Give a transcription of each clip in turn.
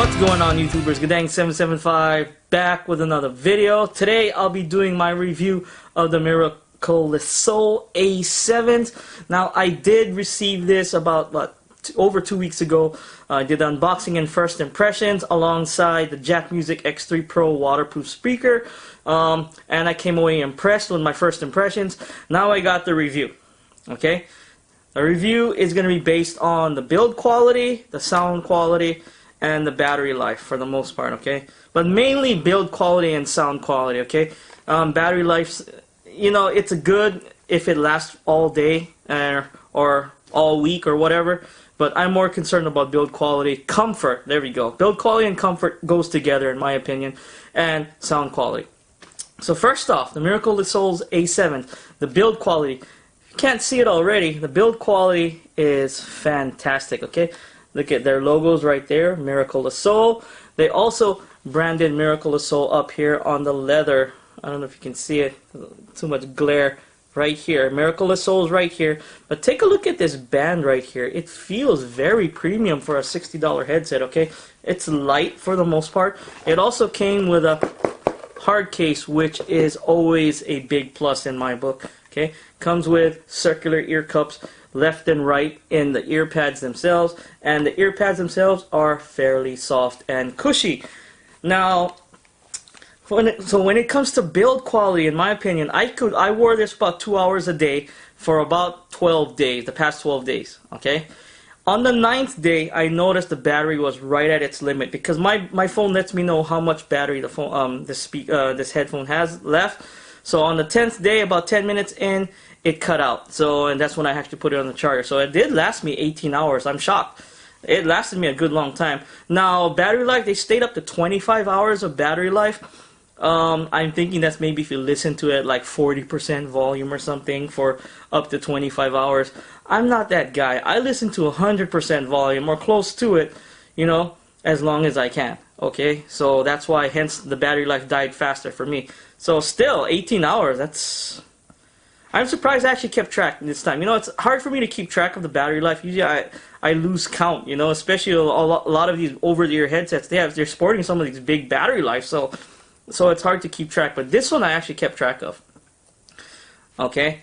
What's going on, YouTubers? Guddang775 back with another video. Today I'll be doing my review of the Miracle&Lesoul A7. Now I did receive this about over 2 weeks ago. I did unboxing and first impressions alongside the Jack Music X3 Pro waterproof speaker, and I came away impressed with my first impressions. Now I got the review. Okay, the review is going to be based on the build quality, the sound quality, and the battery life for the most part, okay? But mainly build quality and sound quality, okay? Battery life, you know, it's good if it lasts all day or all week or whatever, but I'm more concerned about build quality. Comfort, there we go. Build quality and comfort goes together in my opinion, and sound quality. So first off, the Miracle&Lesoul A7, the build quality. If you can't see it already, the build quality is fantastic, okay? Look at their logos right there, Miracle&Lesoul. They also branded Miracle&Lesoul up here on the leather. I don't know if you can see it. Too much glare right here. Miracle&Lesoul's right here. But take a look at this band right here. It feels very premium for a $60 headset, okay? It's light for the most part. It also came with a hard case, which is always a big plus in my book, okay? Comes with circular ear cups left and right in the ear pads themselves, and the ear pads themselves are fairly soft and cushy. Now, when it comes to build quality, in my opinion, I wore this about 2 hours a day for about 12 days, the past 12 days, okay? On the 9th day, I noticed the battery was right at its limit because my phone lets me know how much battery the phone, this headphone has left. So on the 10th day, about 10 minutes in, it cut out. So, and that's when I actually put it on the charger. So it did last me 18 hours. I'm shocked. It lasted me a good long time. Now, battery life, they stayed up to 25 hours of battery life. I'm thinking that's maybe if you listen to it like 40% volume or something for up to 25 hours. I'm not that guy. I listen to 100% volume or close to it, you know, as long as I can. Okay, so that's why, hence, the battery life died faster for me. So still, 18 hours, that's... I'm surprised I actually kept track this time. You know, it's hard for me to keep track of the battery life. Usually I lose count, you know, especially a lot of these over-the-ear headsets, they're sporting some of these big battery life, so it's hard to keep track. But this one I actually kept track of. Okay,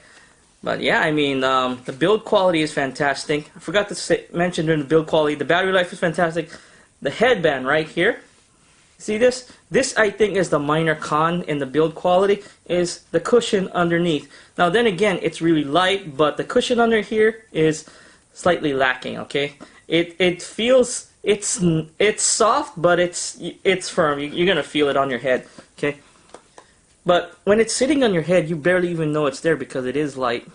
but yeah, I mean, the build quality is fantastic. I forgot to mention during the build quality, the battery life is fantastic. The headband right here, see this? This, I think, is the minor con in the build quality, is the cushion underneath. Now then again, it's really light, but the cushion under here is slightly lacking, okay? It feels, it's soft, but it's firm. You're gonna feel it on your head, okay? But when it's sitting on your head, you barely even know it's there because it is light,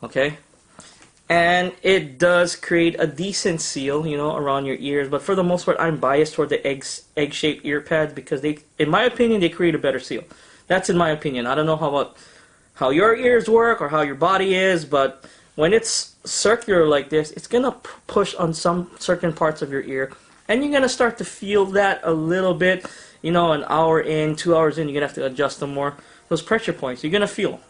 okay? And it does create a decent seal, you know, around your ears. But for the most part, I'm biased toward the egg-shaped ear pads because they, in my opinion, they create a better seal. That's in my opinion. I don't know how your ears work or how your body is, but when it's circular like this, it's gonna push on some certain parts of your ear, and you're gonna start to feel that a little bit. You know, an hour in, 2 hours in, you're gonna have to adjust them more. Those pressure points, you're gonna feel.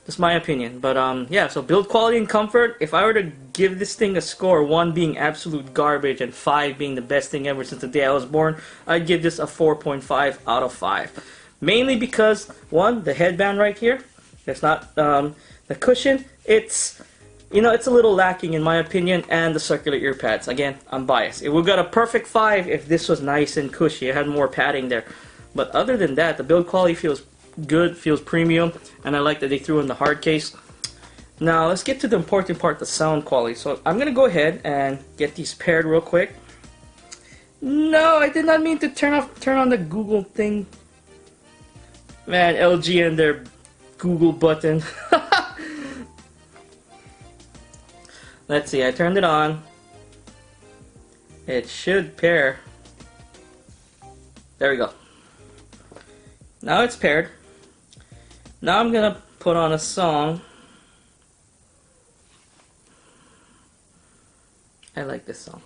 That's my opinion. But yeah, so build quality and comfort, if I were to give this thing a score, 1 being absolute garbage and 5 being the best thing ever since the day I was born, I'd give this a 4.5 out of 5. Mainly because, 1, the headband right here, it's not, the cushion, it's, you know, it's a little lacking in my opinion, and the circular ear pads. Again, I'm biased. It would got a perfect 5 if this was nice and cushy, it had more padding there. But other than that, the build quality feels good, feels premium, and I like that they threw in the hard case. Now let's get to the important part, the sound quality. So I'm gonna go ahead and get these paired real quick. No, I did not mean to turn on the Google thing. Man, LG and their Google button. Let's see, I turned it on. It should pair. There we go. Now it's paired. Now I'm gonna put on a song. I like this song.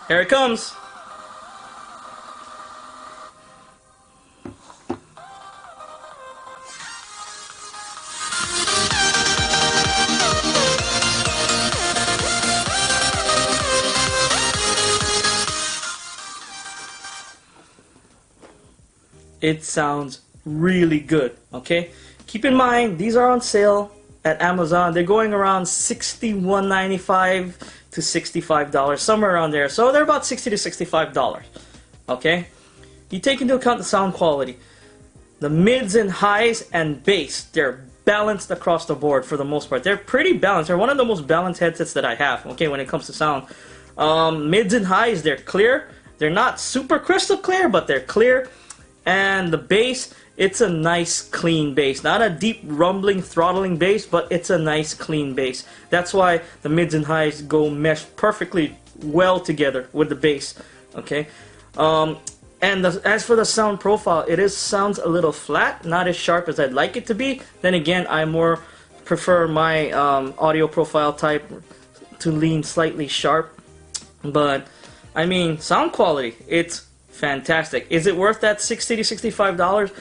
Here it comes. it sounds really good. Okay, keep in mind these are on sale at Amazon. They're going around $61.95 to $65, somewhere around there. So they're about $60 to $65. Okay, you take into account the sound quality, the mids and highs and bass. They're balanced across the board for the most part. They're pretty balanced. They're one of the most balanced headsets that I have. Okay, when it comes to sound, mids and highs, they're clear. They're not super crystal clear, but they're clear. And the bass, it's a nice clean bass. Not a deep rumbling, throttling bass, but it's a nice clean bass. That's why the mids and highs go mesh perfectly well together with the bass. Okay. And as for the sound profile, it sounds a little flat, not as sharp as I'd like it to be. Then again, I more prefer my audio profile type to lean slightly sharp. But I mean, sound quality, it's fantastic. Is it worth that $60 to $65?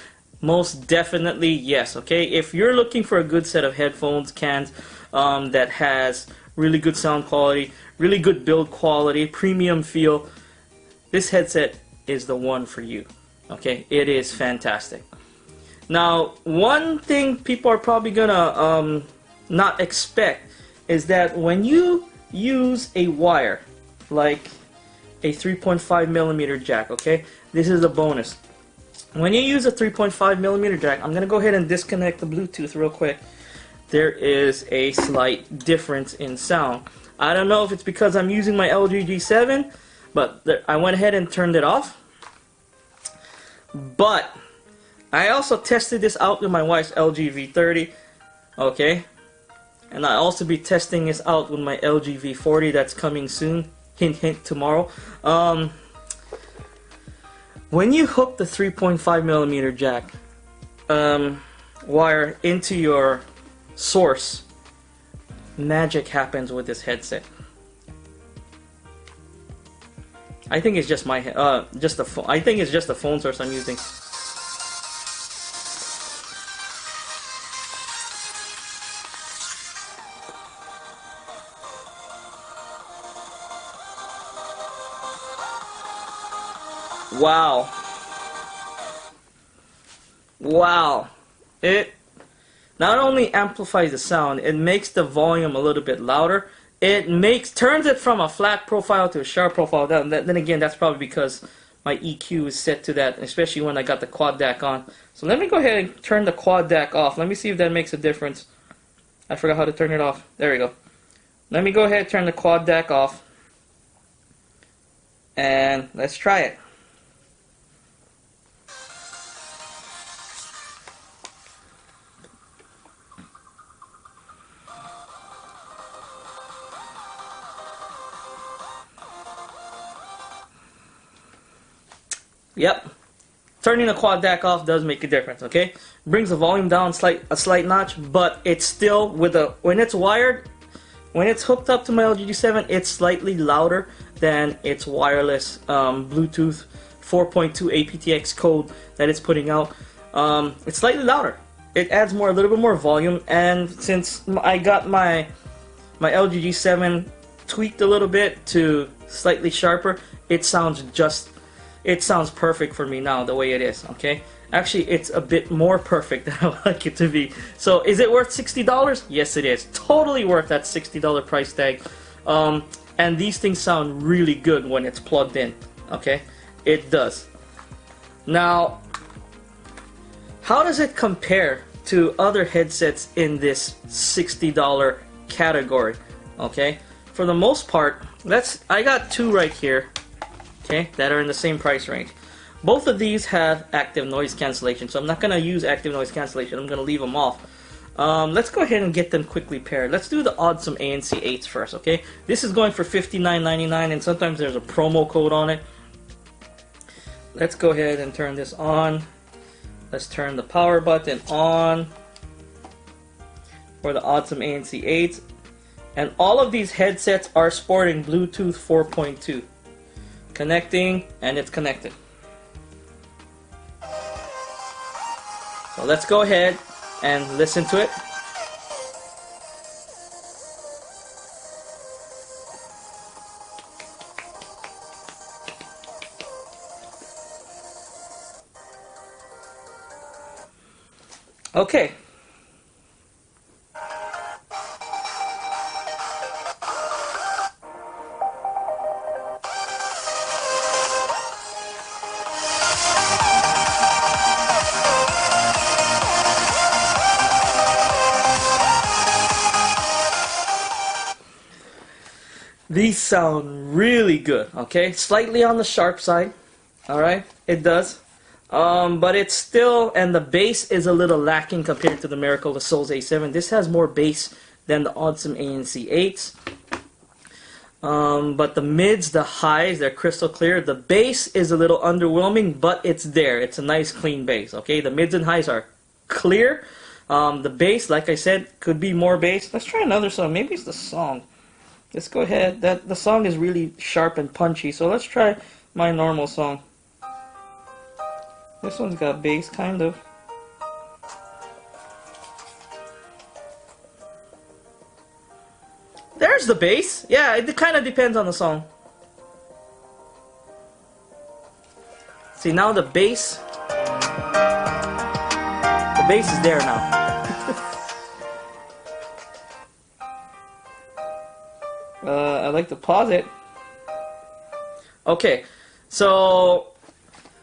Most definitely yes. Okay, if you're looking for a good set of headphones, cans that has really good sound quality, really good build quality, premium feel, this headset is the one for you. Okay, it is fantastic. Now, one thing people are probably gonna not expect is that when you use a wire like a 3.5 millimeter jack, okay, this is a bonus. When you use a 3.5 millimeter jack, I'm gonna go ahead and disconnect the Bluetooth real quick. There is a slight difference in sound. I don't know if it's because I'm using my LG G7, but I went ahead and turned it off. But I also tested this out with my wife's LG V30, okay, and I'll also be testing this out with my LG V40 that's coming soon. Hint, hint, tomorrow. When you hook the 3.5 millimeter jack wire into your source, magic happens with this headset. I think it's just my just the phone. I think it's just the phone source I'm using. Wow. Wow. It not only amplifies the sound, it makes the volume a little bit louder. It turns it from a flat profile to a sharp profile. Then again, that's probably because my EQ is set to that, especially when I got the quad DAC on. So let me go ahead and turn the quad DAC off. Let me see if that makes a difference. I forgot how to turn it off. There we go. Let me go ahead and turn the quad DAC off. And let's try it. Yep, turning the quad DAC off does make a difference. Okay, brings the volume down a slight notch, but it's still when it's wired, when it's hooked up to my LG G7, it's slightly louder than its wireless Bluetooth 4.2 aptX code that it's putting out. It's slightly louder. It adds a little bit more volume, and since I got my LG G7 tweaked a little bit to slightly sharper, it sounds perfect for me now the way it is. Okay, actually it's a bit more perfect than I would like it to be. So is it worth $60? Yes, it is. Totally worth that $60 price tag. And these things sound really good when it's plugged in. Okay, it does. Now, how does it compare to other headsets in this $60 category? Okay, for the most part, I got two right here. Okay, that are in the same price range. Both of these have active noise cancellation, so I'm not going to use active noise cancellation. I'm going to leave them off. Let's go ahead and get them quickly paired. Let's do the Audsom ANC8s first, okay? This is going for $59.99, and sometimes there's a promo code on it. Let's go ahead and turn this on. Let's turn the power button on for the Audsom ANC8s. And all of these headsets are sporting Bluetooth 4.2. Connecting, and it's connected. So let's go ahead and listen to it. Okay. These sound really good, okay? Slightly on the sharp side, alright? It does. But it's still, and the bass is a little lacking compared to the Miracle&Lesoul A7. This has more bass than the Audsom ANC8s. But the mids, the highs, they're crystal clear. The bass is a little underwhelming, but it's there. It's a nice clean bass, okay? The mids and highs are clear. The bass, like I said, could be more bass. Let's try another song. Maybe it's the song. Let's go ahead. The song is really sharp and punchy, so let's try my normal song. This one's got bass, kind of. There's the bass. Yeah, it kind of depends on the song. See, now the bass is there now. I'd like to pause it. Okay, so,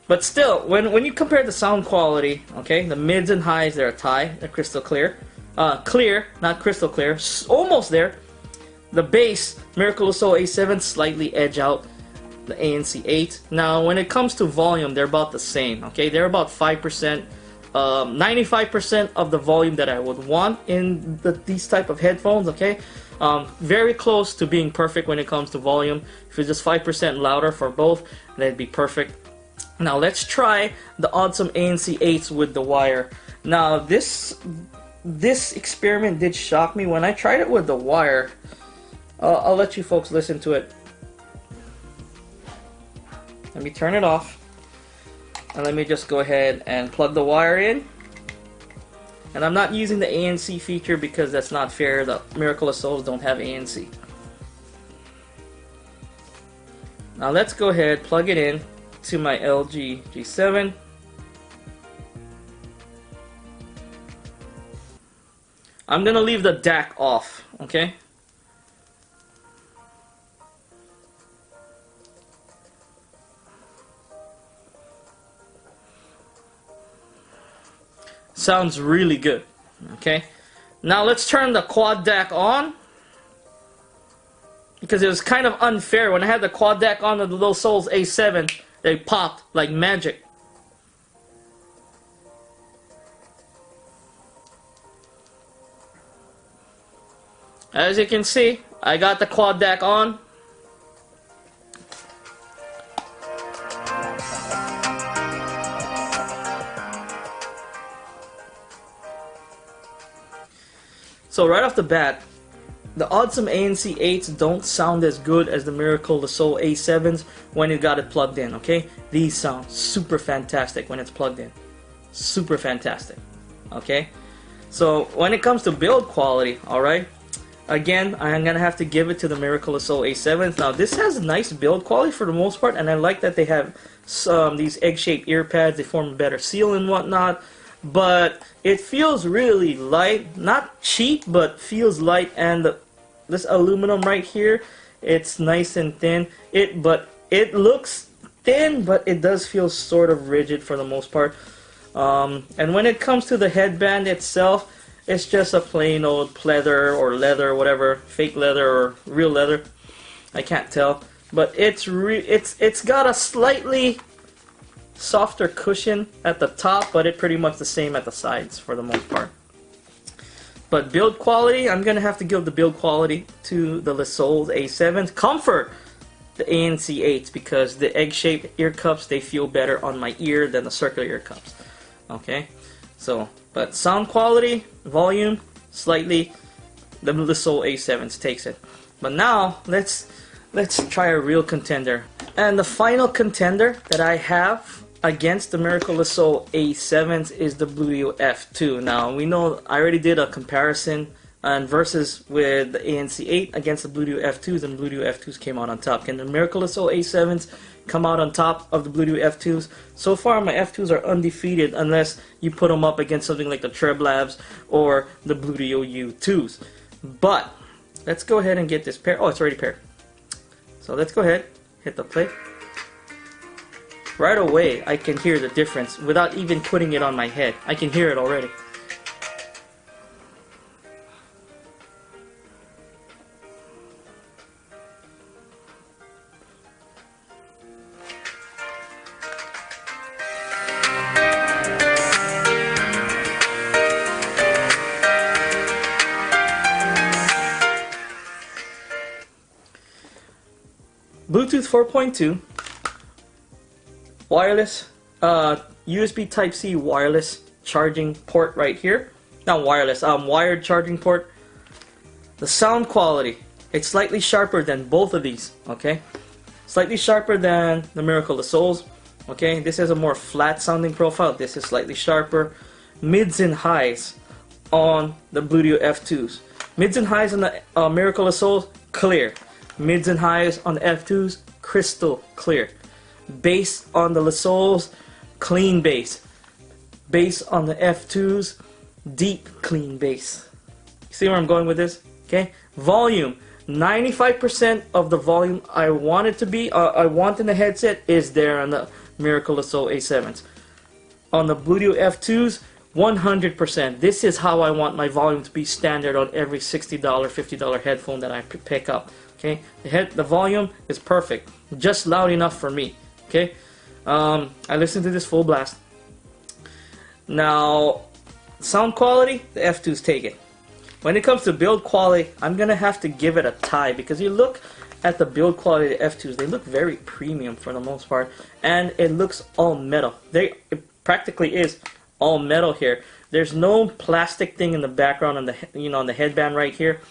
but still, when you compare the sound quality, okay, the mids and highs, they're a tie, they're crystal clear. Clear, not crystal clear, almost there. The bass, Miracle&Lesoul A7 slightly edge out the ANC8. Now, when it comes to volume, they're about the same, okay? They're about 5%, 95% of the volume that I would want in these type of headphones, okay? Very close to being perfect when it comes to volume. If it's just 5% louder for both, that'd be perfect. Now let's try the Audsom ANC8s with the wire. Now this experiment did shock me when I tried it with the wire. I'll let you folks listen to it. Let me turn it off, and let me just go ahead and plug the wire in. And I'm not using the ANC feature because that's not fair. The Miracle&Souls don't have ANC. Now let's go ahead, plug it in to my LG G7. I'm gonna leave the DAC off, okay? Sounds really good. Okay, now let's turn the quad DAC on, because it was kind of unfair when I had the quad DAC on the Miracle&Lesoul A7. They popped like magic. As you can see, I got the quad DAC on. So right off the bat, the Audsom ANC8s don't sound as good as the Miracle&Lesoul A7s when you got it plugged in, okay? These sound super fantastic when it's plugged in. Super fantastic, okay? So when it comes to build quality, alright? Again, I'm going to have to give it to the Miracle&Lesoul A7s. Now this has nice build quality for the most part, and I like that they have these egg-shaped ear pads. They form a better seal and whatnot. But it feels really light, not cheap, but feels light. And this aluminum right here, it's nice and thin. But it looks thin, but it does feel sort of rigid for the most part. And when it comes to the headband itself, it's just a plain old pleather or leather, whatever, fake leather or real leather. I can't tell, but it's got a slightly softer cushion at the top, but it's pretty much the same at the sides for the most part. But build quality, I'm gonna have to give the build quality to the Lesoul A7s. Comfort, the ANC8s, because the egg-shaped ear cups, they feel better on my ear than the circular ear cups. Okay, so but sound quality, volume, slightly, the Lesoul A7s takes it. But now let's try a real contender. And the final contender that I have against the Miracle&Lesoul A7s is the Bluedio F2. Now we know I already did a comparison and versus with the ANC8 against the Bluedio F2s, and Bluedio F2s came out on top. Can the Miracle&Lesoul A7s come out on top of the Bluedio F2s. So far my F2s are undefeated unless you put them up against something like the Treb Labs or the Bluedio U2s. But let's go ahead and get this pair. Oh, it's already paired. So let's go ahead, hit the play. Right away I can hear the difference without even putting it on my head. I can hear it already. Bluetooth 4.2, wireless, USB Type-C wireless charging port right here. Not wireless, wired charging port. The sound quality, it's slightly sharper than both of these, okay? Slightly sharper than the Miracle&Lesouls, okay? This has a more flat sounding profile. This is slightly sharper. Mids and highs on the Bluedio F2s. Mids and highs on the Miracle&Lesouls, clear. Mids and highs on the F2s, crystal clear. Bass on the Lesouls, clean bass. Bass on the F2s, deep clean bass. See where I'm going with this? Okay. Volume, 95% of the volume I want it to be, I want in the headset is there on the Miracle&Lesoul A7s. On the Bluedio F2s, 100%. This is how I want my volume to be standard on every $60, $50 headphone that I pick up. Okay, the volume is perfect, just loud enough for me. Okay, I listen to this full blast. Now, sound quality, the F2s take it. When it comes to build quality, I'm gonna have to give it a tie because you look at the build quality of the F2s, they look very premium for the most part, and it looks all metal. It practically is all metal here. There's no plastic thing in the background on the on the headband right here.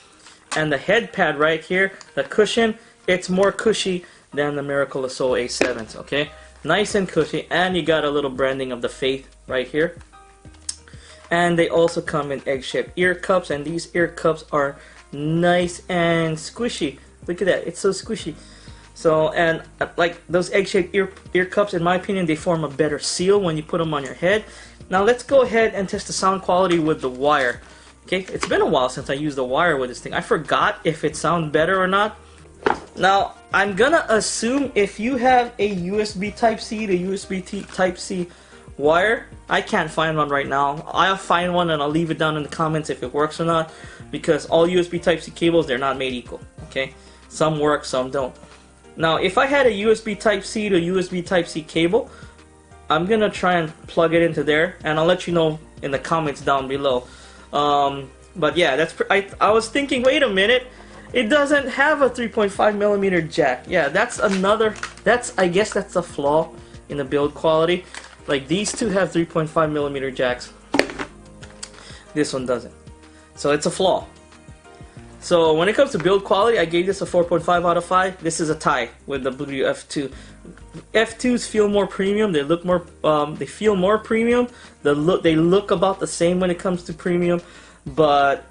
And the head pad right here, the cushion, it's more cushy than the Miracle&Lesoul A7s, okay? Nice and cushy, and you got a little branding of the Faith right here. And they also come in egg-shaped ear cups, and these ear cups are nice and squishy. Look at that, it's so squishy. So, and like those egg-shaped ear cups, in my opinion, they form a better seal when you put them on your head. Now let's go ahead and test the sound quality with the wire. Okay, it's been a while since I used the wire with this thing. I forgot if it sounds better or not. Now, I'm gonna assume if you have a USB Type-C to USB Type-C wire, I can't find one right now. I'll find one and I'll leave it down in the comments if it works or not, because all USB Type-C cables, they're not made equal, okay? Some work, some don't. Now, if I had a USB Type-C to USB Type-C cable, I'm gonna try and plug it into there, and I'll let you know in the comments down below. But yeah, I was thinking, wait a minute, it doesn't have a 3.5mm jack. Yeah, I guess that's a flaw in the build quality. Like, these two have 3.5mm jacks. This one doesn't. So it's a flaw. So when it comes to build quality, I gave this a 4.5 out of 5. This is a tie with the Bluedio F2. F2s feel more premium. They look more. They feel more premium. They look about the same when it comes to premium, but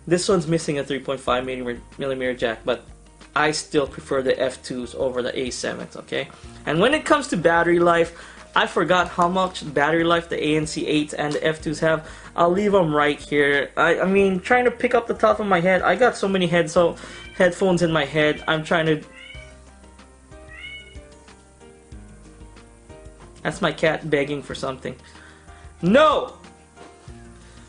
this one's missing a 3.5mm jack. But I still prefer the F2s over the A7s. Okay. And when it comes to battery life, I forgot how much battery life the ANC8s and the F2s have. I'll leave them right here. I mean, trying to pick up the top of my head. I got so many headphones in my head. I'm trying to. That's my cat begging for something. No!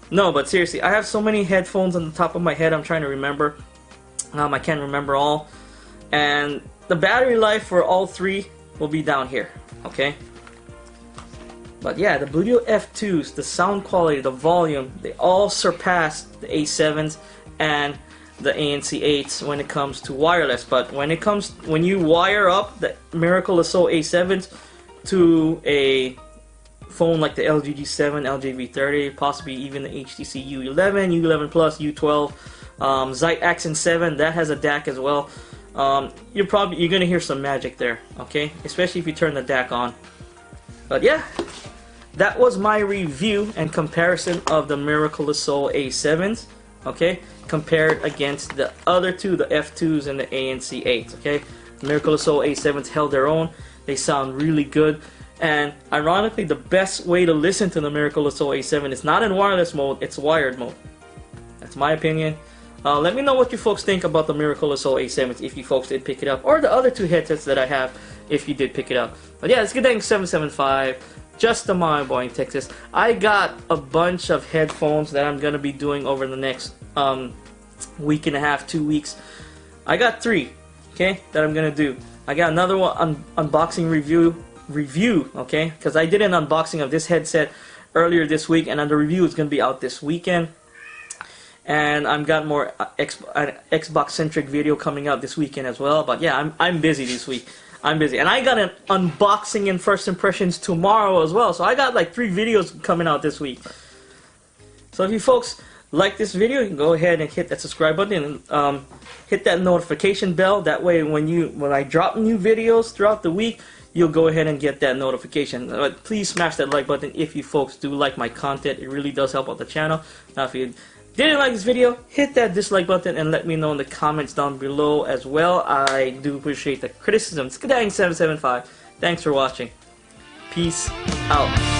No, but seriously, I have so many headphones on the top of my head, I'm trying to remember. I can't remember all. And the battery life for all three will be down here, okay? But yeah, the Bluedio F2s, the sound quality, the volume, they all surpass the A7s and the ANC8s when it comes to wireless. But when you wire up the Miracle&Lesoul A7s to a phone like the LG G7, LG V30, possibly even the HTC U11, U11 Plus, U12, Zeit Accent 7, that has a DAC as well. You're gonna hear some magic there, okay? Especially if you turn the DAC on. But yeah, that was my review and comparison of the Miracle&Lesoul A7s, okay? Compared against the other two, the F2s and the ANC8s, okay? Miracle&Lesoul A7s held their own. They sound really good. And ironically, the best way to listen to the Miracle&Lesoul A7 is not in wireless mode, it's wired mode. That's my opinion. Let me know what you folks think about the Miracle&Lesoul A7 if you folks did pick it up, or the other two headsets that I have if you did pick it up. But yeah, it's Guddang 775, just a mile boy in Texas. I got a bunch of headphones that I'm gonna be doing over the next week and a half, 2 weeks. I got 3, okay, that I'm gonna do. I got another one unboxing review, okay, because I did an unboxing of this headset earlier this week, and the review is gonna be out this weekend. And I've got more Xbox centric video coming out this weekend as well. But yeah, I'm busy this week. I'm busy, and I got an unboxing and first impressions tomorrow as well. So I got like 3 videos coming out this week. So if you folks like this video, you can go ahead and hit that subscribe button and hit that notification bell. That way, when I drop new videos throughout the week, you'll go ahead and get that notification. But please smash that like button if you folks do like my content. It really does help out the channel. Now, if you didn't like this video, hit that dislike button and let me know in the comments down below as well. I do appreciate the criticism. It's Guddang 775. Thanks for watching. Peace out.